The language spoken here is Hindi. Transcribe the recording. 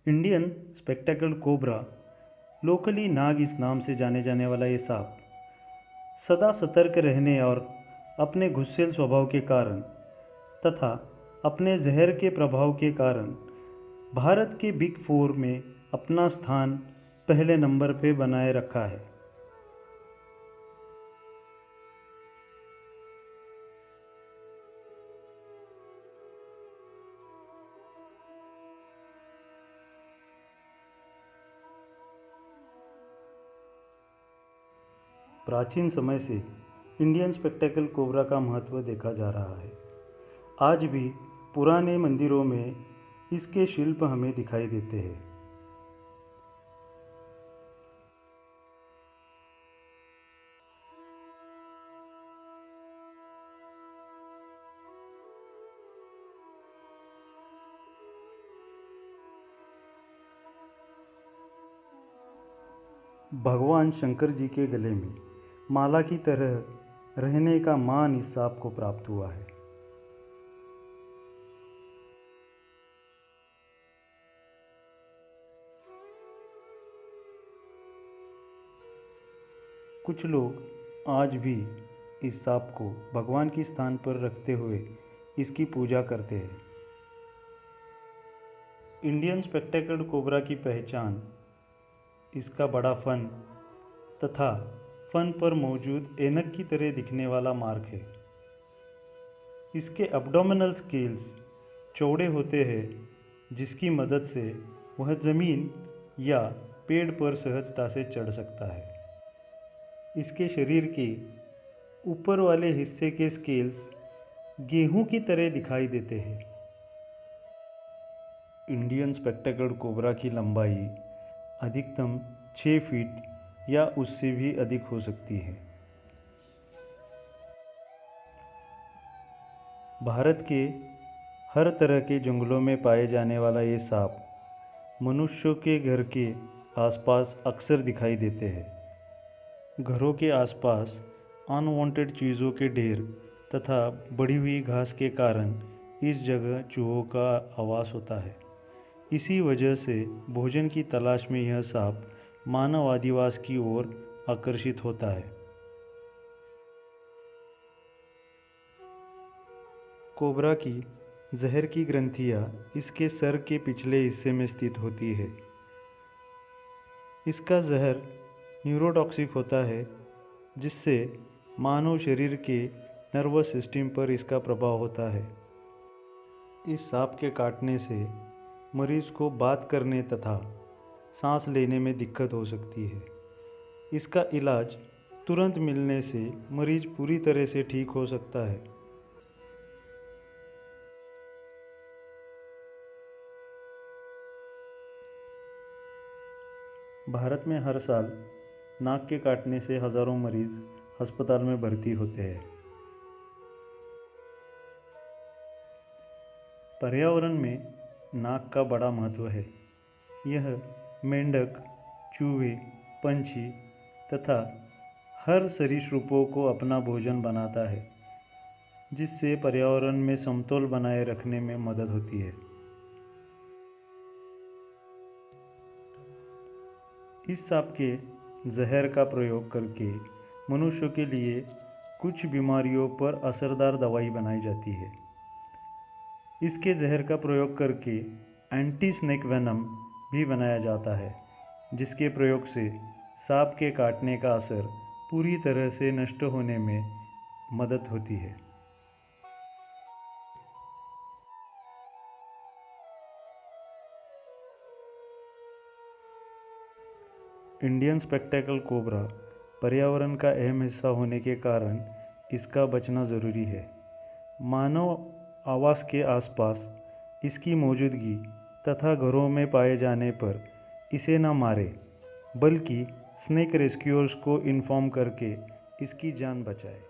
इंडियन स्पेक्टेकल कोबरा, लोकली नाग इस नाम से जाने जाने वाला ये सांप सदा सतर्क रहने और अपने गुस्सैल स्वभाव के कारण तथा अपने जहर के प्रभाव के कारण भारत के बिग फोर में अपना स्थान पहले नंबर पे बनाए रखा है। प्राचीन समय से इंडियन स्पेक्टेकल कोबरा का महत्व देखा जा रहा है। आज भी पुराने मंदिरों में इसके शिल्प हमें दिखाई देते हैं। भगवान शंकर जी के गले में माला की तरह रहने का मान इस सांप को प्राप्त हुआ है। कुछ लोग आज भी इस सांप को भगवान के स्थान पर रखते हुए इसकी पूजा करते हैं। इंडियन स्पेक्टेकल कोबरा की पहचान इसका बड़ा फन तथा फन पर मौजूद ऐनक की तरह दिखने वाला मार्क है। इसके एब्डोमिनल स्केल्स चौड़े होते हैं, जिसकी मदद से वह ज़मीन या पेड़ पर सहजता से चढ़ सकता है। इसके शरीर के ऊपर वाले हिस्से के स्केल्स गेहूं की तरह दिखाई देते हैं। इंडियन स्पेक्टेकल कोबरा की लंबाई अधिकतम 6 फीट या उससे भी अधिक हो सकती है। भारत के हर तरह के जंगलों में पाए जाने वाला ये सांप मनुष्यों के घर के आसपास अक्सर दिखाई देते हैं। घरों के आसपास अनवांटेड चीज़ों के ढेर तथा बढ़ी हुई घास के कारण इस जगह चूहों का आवास होता है। इसी वजह से भोजन की तलाश में यह सांप मानव आदिवास की ओर आकर्षित होता है। कोबरा की जहर की ग्रंथियां इसके सर के पिछले हिस्से में स्थित होती है। इसका जहर न्यूरोटॉक्सिक होता है, जिससे मानव शरीर के नर्वस सिस्टम पर इसका प्रभाव होता है। इस सांप के काटने से मरीज को बात करने तथा सांस लेने में दिक्कत हो सकती है। इसका इलाज तुरंत मिलने से मरीज पूरी तरह से ठीक हो सकता है। भारत में हर साल नाक के काटने से हज़ारों मरीज अस्पताल में भर्ती होते हैं। पर्यावरण में नाक का बड़ा महत्व है। यह मेंढक, चूहे, पंछी तथा हर सरीसृपों को अपना भोजन बनाता है, जिससे पर्यावरण में समतोल बनाए रखने में मदद होती है। इस सांप के जहर का प्रयोग करके मनुष्यों के लिए कुछ बीमारियों पर असरदार दवाई बनाई जाती है। इसके जहर का प्रयोग करके एंटी स्नेक वेनम भी बनाया जाता है, जिसके प्रयोग से सांप के काटने का असर पूरी तरह से नष्ट होने में मदद होती है। इंडियन स्पेक्टेकल कोबरा पर्यावरण का अहम हिस्सा होने के कारण इसका बचना ज़रूरी है। मानव आवास के आसपास इसकी मौजूदगी तथा घरों में पाए जाने पर इसे न मारे, बल्कि स्नेक रेस्क्यूअर्स को इन्फॉर्म करके इसकी जान बचाए।